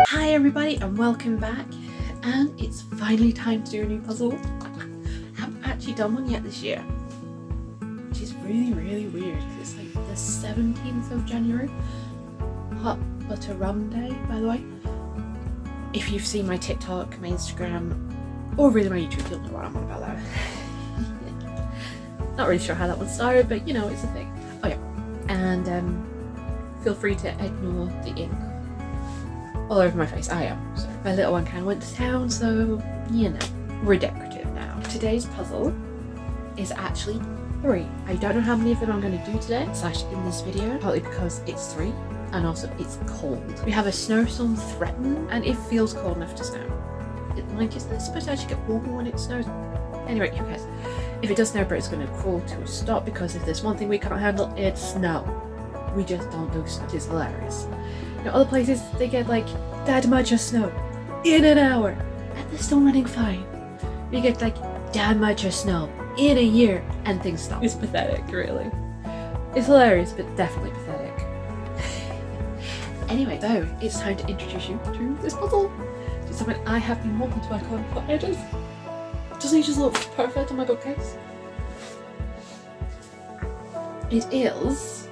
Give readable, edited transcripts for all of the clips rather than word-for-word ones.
Hi everybody and welcome back, and it's finally time to do a new puzzle. I haven't actually done one yet this year, which is really weird. It's like the 17th of January, hot butter rum day, by the way. If you've seen my TikTok, my Instagram, or really my YouTube, you'll know what I'm on about that. Not really sure how that one started, but you know, it's a thing. Oh yeah, and feel free to ignore the ink all over my face. I am. So my little one kind of went to town, so you know, we're decorative now. Today's puzzle is actually 3. I don't know how many of them I'm going to do today, / in this video, partly because it's 3 and also it's cold. We have a snowstorm threatened and it feels cold enough to snow. It's supposed to actually get warmer when it snows. Anyway, who cares? If it does snow, Brit's going to crawl to a stop, because if there's one thing we can't handle, it's snow. We just don't do snow. It's hilarious. You know, other places, they get like that much of snow in an hour and they're still running fine. We get like that much of snow in a year and things stop. It's pathetic, really. It's hilarious, but definitely pathetic. Anyway, so it's time to introduce you to this puzzle. It's something I have been wanting to work on for ages. Doesn't it just look perfect on my bookcase? It is,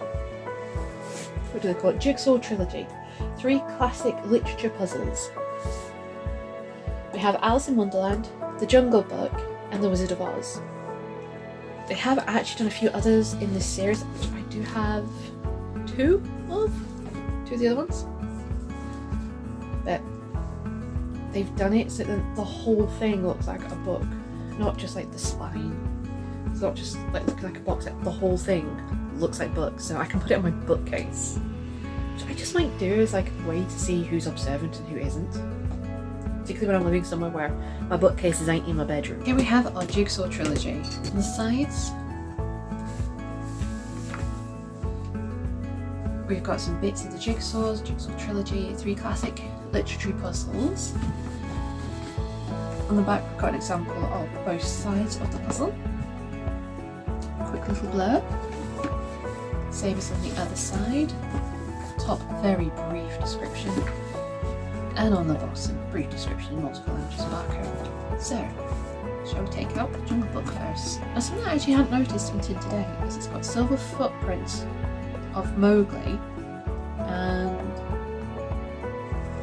what do they call it? Jigsaw Trilogy. 3 classic literature puzzles. We have Alice in Wonderland, The Jungle Book, and The Wizard of Oz. They have actually done a few others in this series, which I do have 2 of the other ones. But they've done it so that the whole thing looks like a book, not just like the spine. It's not just like looking like a box, like the whole thing looks like books, so I can put it on my bookcase. Which I just might do as like a way to see who's observant and who isn't. Particularly when I'm living somewhere where my bookcases ain't in my bedroom. Here we have our Jigsaw Trilogy. On the sides, we've got some bits of the Jigsaw Trilogy, 3 classic literary puzzles. On the back we've got an example of both sides of the puzzle. Quick little blurb. Same as on the other side. Top, very brief description. And on the bottom, brief description, multiple languages barcode. So, shall we take out the Jungle Book first? Now, something I actually hadn't noticed until today is it's got silver footprints of Mowgli and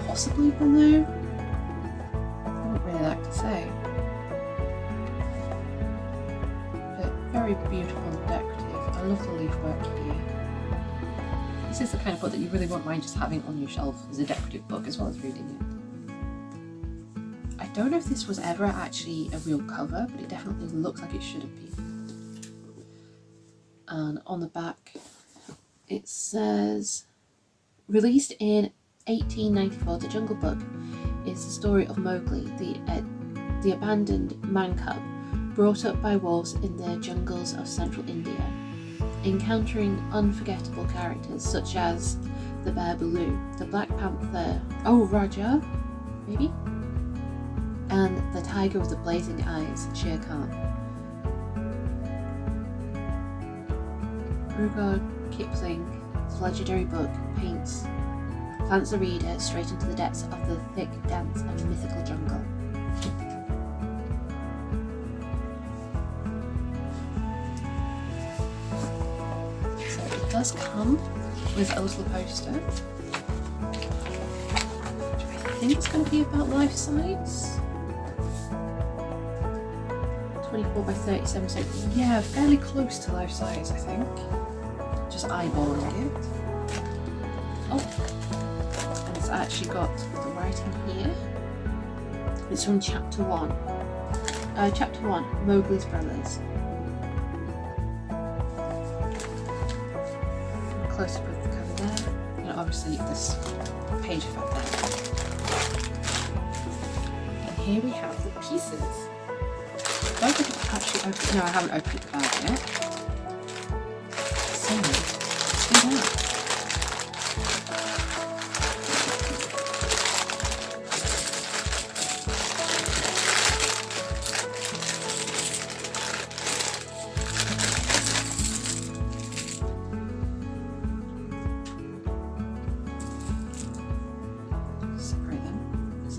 possibly Baloo. I wouldn't really like to say. But very beautiful and decorative. I love the leaf work here. This is the kind of book that you really won't mind just having on your shelf as a decorative book as well as reading it. I don't know if this was ever actually a real cover, but it definitely looks like it should have been. And on the back it says, released in 1894, The Jungle Book is the story of Mowgli, the abandoned man cub brought up by wolves in the jungles of central India, encountering unforgettable characters such as the bear Baloo, the Black Panther, Raja, maybe? And the tiger with the blazing eyes, Shere Khan. Rudyard Kipling's legendary book plants the reader straight into the depths of the thick, dense and mythical jungle. So it does come with a little poster, which I think is going to be about life size. 24 by 37, so yeah, fairly close to life size, I think. Just eyeballing it. Oh, and it's actually got the writing here. It's from chapter 1. Chapter 1, Mowgli's Brothers. Close up with the cover there. And obviously this page effect there. And here we have the pieces. I don't think I've actually opened. No, I haven't opened the card yet. So, let's do that.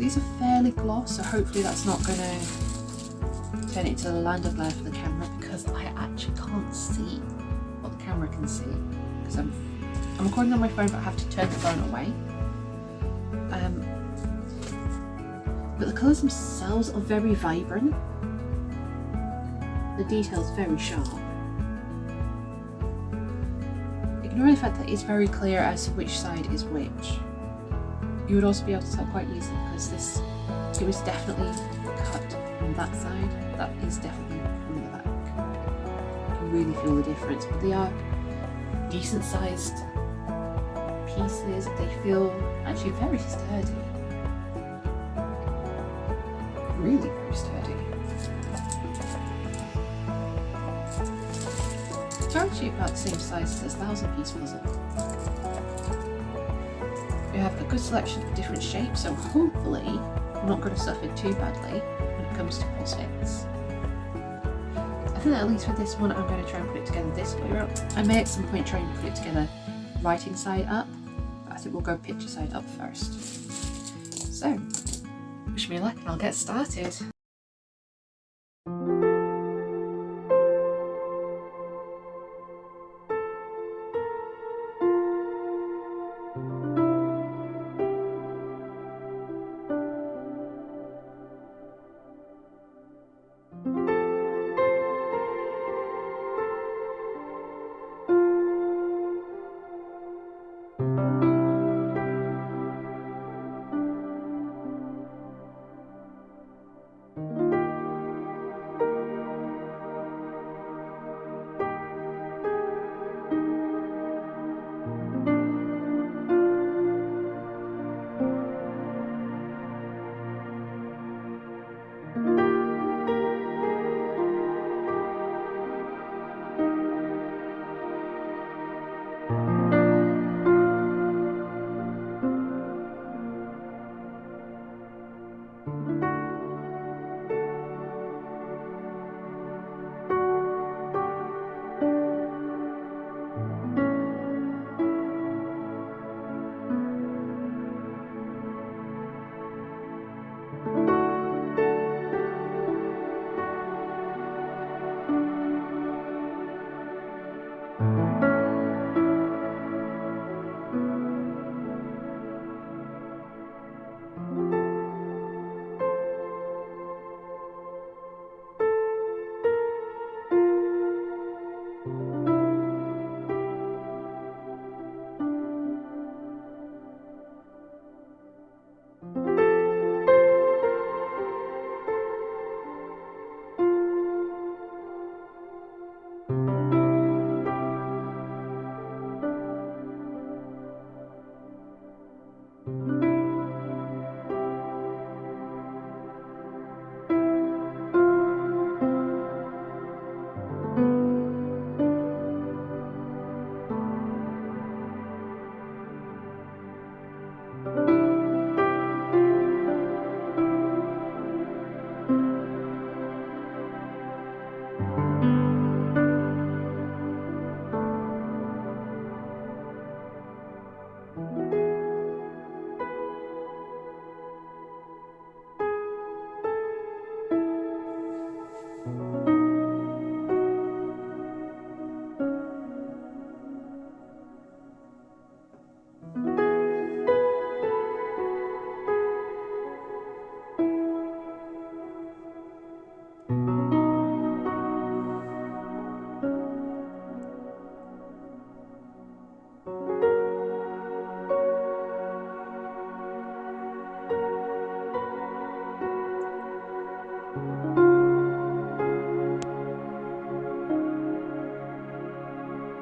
these are fairly gloss, so hopefully that's not going to turn it into the land of glare for the camera, because I actually can't see what the camera can see, because I'm recording on my phone, but I have to turn the phone away. But the colours themselves are very vibrant. The detail's very sharp. Ignoring the fact that it's very clear as to which side is which, you would also be able to tell quite easily, because it was definitely cut from that side. That is definitely from the back. You can really feel the difference, but they are decent sized pieces. They feel actually very sturdy. Really very sturdy. It's actually about the same size as this 1,000-piece puzzle. We have a good selection of different shapes, so hopefully we're not going to suffer too badly when it comes to pulse fits. I think that at least for this one I'm going to try and put it together this way around. I may at some point try and put it together writing side up, but I think we'll go picture side up first. So, wish me luck and I'll get started.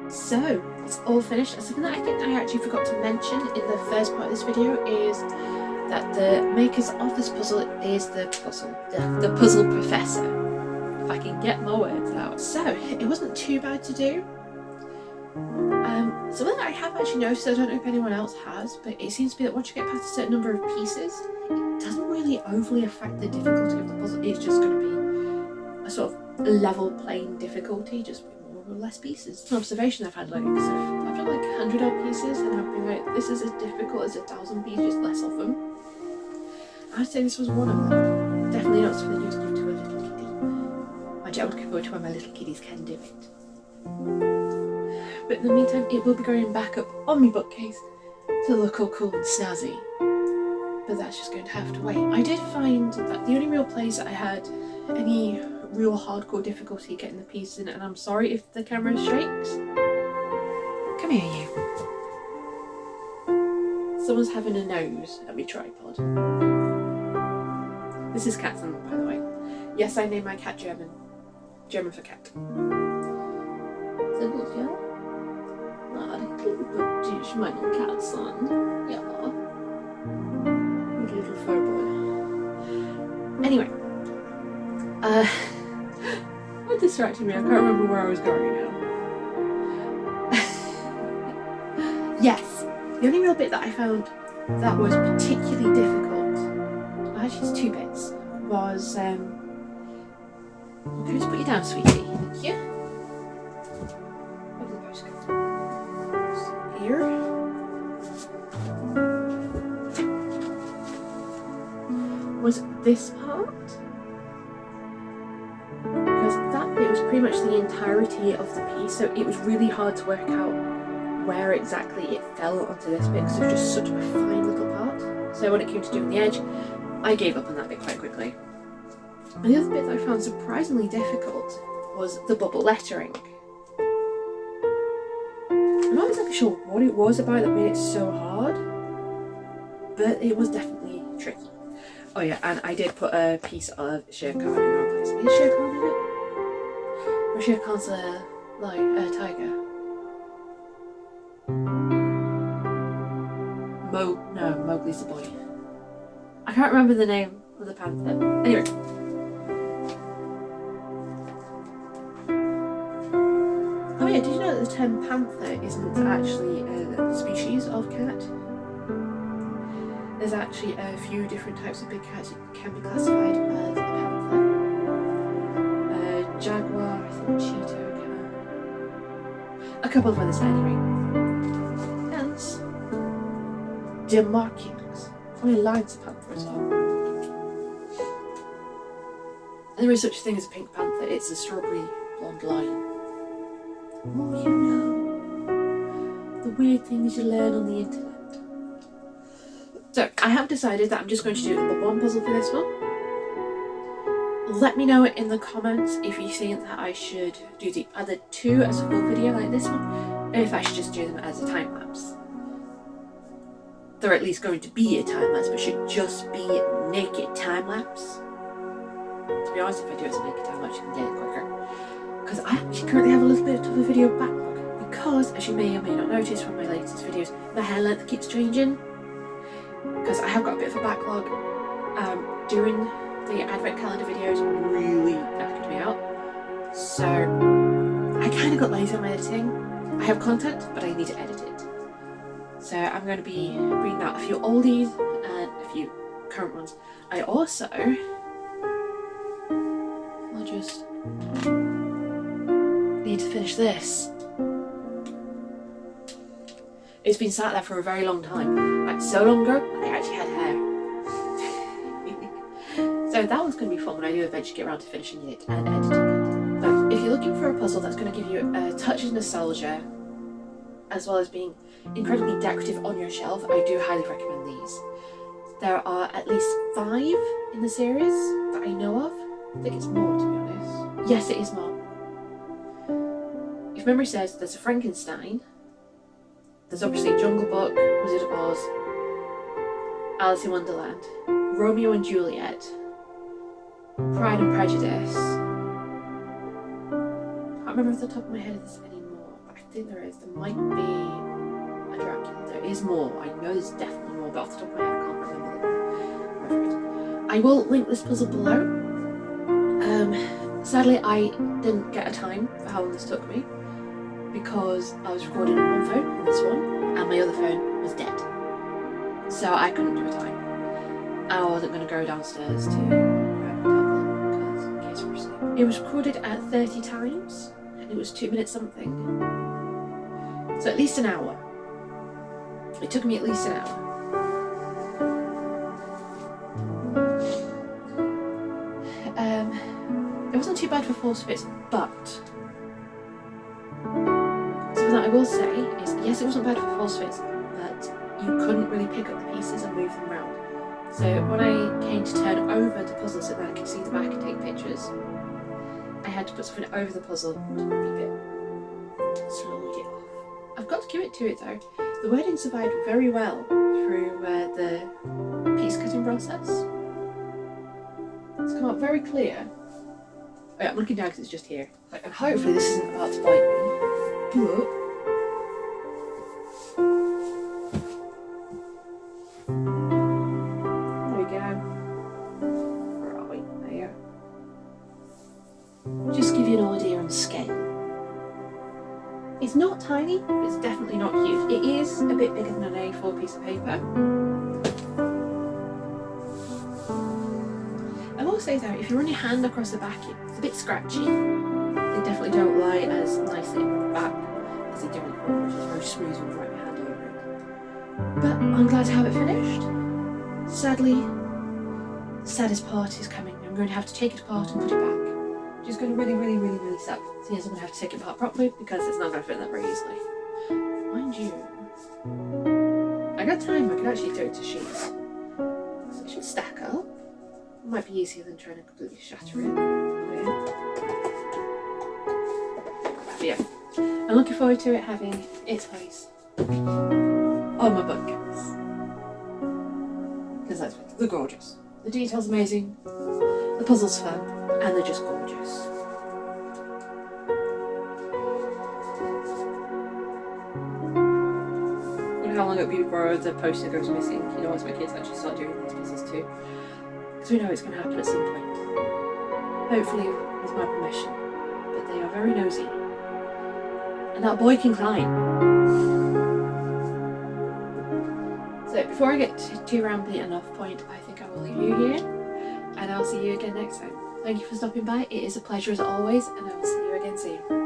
So, it's all finished. Something that I think I actually forgot to mention in the first part of this video is that the makers of this puzzle is the puzzle professor. If I can get my words out. So, it wasn't too bad to do. Something that I have actually noticed, I don't know if anyone else has, but it seems to be that once you get past a certain number of pieces, it doesn't really overly affect the difficulty of the puzzle. It's just going to be a sort of level playing difficulty, just with more or less pieces. It's an observation I've had, like, because I've done like 100 odd pieces and I've been like, this is as difficult as 1,000 pieces, just less of them. I'd say this was one of them. Definitely not something you would give to a little kitty. I'm looking forward to when my little kitties can do it. But in the meantime, it will be going back up on my bookcase to look all cool and snazzy. But that's just going to have to wait. I did find that the only real place I had any real hardcore difficulty getting the piece in, and I'm sorry if the camera shakes. Come here, you. Someone's having a nose at my tripod. This is Cat's name, by the way. Yes, I named my cat German. German for cat. So good, yeah? She's my little cat son. Yeah. Little fur boy. Anyway. What distracted me? I can't remember where I was going now. Yes. The only real bit that I found that was particularly difficult, actually it's 2 bits, was can I just put you down, sweetie? Thank you. Where did the post go? Here. Was this part? Because that bit was pretty much the entirety of the piece, so it was really hard to work out where exactly it fell onto this bit because it was just such a fine little part. So when it came to doing the edge, I gave up on that bit quite quickly. And the other bit that I found surprisingly difficult was the bubble lettering. I'm not exactly sure what it was about that made it so hard, but it was definitely tricky. Oh yeah, and I did put a piece of Shere Khan in our place. Is Shere Khan in it? Or Shere Khan's a tiger? No, Mowgli's the boy. I can't remember the name of the panther. Anyway. Oh yeah, did you know that the term panther isn't actually a species of cat? There's actually a few different types of big cats that can be classified as a panther. Jaguar, I think cheetah cat. A couple of others anyway. Deer markings. Only lines of panther as well. And there is such a thing as a pink panther. It's a strawberry blonde lion. Oh, you know. The weird things you learn on the internet. So, I have decided that I'm just going to do the one puzzle for this one. Let me know in the comments if you think that I should do the other 2 as a full video like this one, or if I should just do them as a time lapse. They're at least going to be a time lapse, but should just be naked time lapse. To be honest, if I do it as a naked time lapse, you can get it quicker. Because I actually currently have a little bit of a video backlog. Because, as you may or may not notice from my latest videos, my hair length keeps changing. Because I have got a bit of a backlog. Doing the advent calendar videos really knackered me out. So, I kind of got lazy on my editing. I have content, but I need to edit it. So I'm going to be bringing out a few oldies and a few current ones. I also will just need to finish this. It's been sat there for a very long time, like so long ago I actually had hair. So that one's going to be fun when I do eventually get around to finishing it and editing it. But if you're looking for a puzzle that's going to give you a touch of nostalgia, as well as being incredibly decorative on your shelf, I do highly recommend these. There are at least 5 in the series that I know of. I think it's more, to be honest. Yes, it is more. If memory serves, there's a Frankenstein. There's obviously Jungle Book, Wizard of Oz, Alice in Wonderland, Romeo and Juliet, Pride and Prejudice. I can't remember off the top of my head if there's any more, but I think there is. There might be a Dracula. There is more. I know there's definitely more, but off the top of my head I can't remember them. I will link this puzzle below. Sadly, I didn't get a time for how long this took me because I was recording on one phone, on this one, and my other phone was dead. So I couldn't do a time. And I wasn't going to go downstairs to grab a tablet because in case we're asleep. It was recorded at 30 times and it was 2 minutes something. So at least an hour. It took me at least an hour. bad for false fits, but something that I will say is, yes, it wasn't bad for false fits, but you couldn't really pick up the pieces and move them around. So when I came to turn over the puzzle so that I could see the back and take pictures, I had to put something over the puzzle to keep it slowed it off. I've got to give it to it though. The wording survived very well through the piece cutting process. It's come out very clear. Oh yeah, I'm looking down because it's just here. And hopefully this isn't about to bite me. But there we go. Where are we? There. Just give you an idea on scale. It's not tiny, but it's definitely not huge. It is a bit bigger than an A4 piece of paper. I will say though, if you run your hand across the back, it's a bit scratchy. They definitely don't lie as nicely on the back as they do on the front, which is very smooth when you write your hand over it. But I'm glad to have it finished. Sadly, the saddest part is coming. I'm going to have to take it apart and put it back, which is going to really suck. So yes, I'm going to have to take it apart properly because it's not going to fit that very easily. Mind you, I got time, I can actually do it to sheets. So it should stack up. It might be easier than trying to completely shatter it. But yeah, I'm looking forward to it having its place on my bookcase. Because let's face it, they're gorgeous. The detail's amazing, the puzzle's fun, and they're just gorgeous. How long it'll be before the poster goes missing, you know, once my kids actually start doing these pieces too. Because we know it's going to happen at some point. Hopefully with my permission. But they are very nosy. And that boy can climb. So before I get too rambly and off point, I think I will leave you here. And I'll see you again next time. Thank you for stopping by. It is a pleasure as always, and I will see you again soon.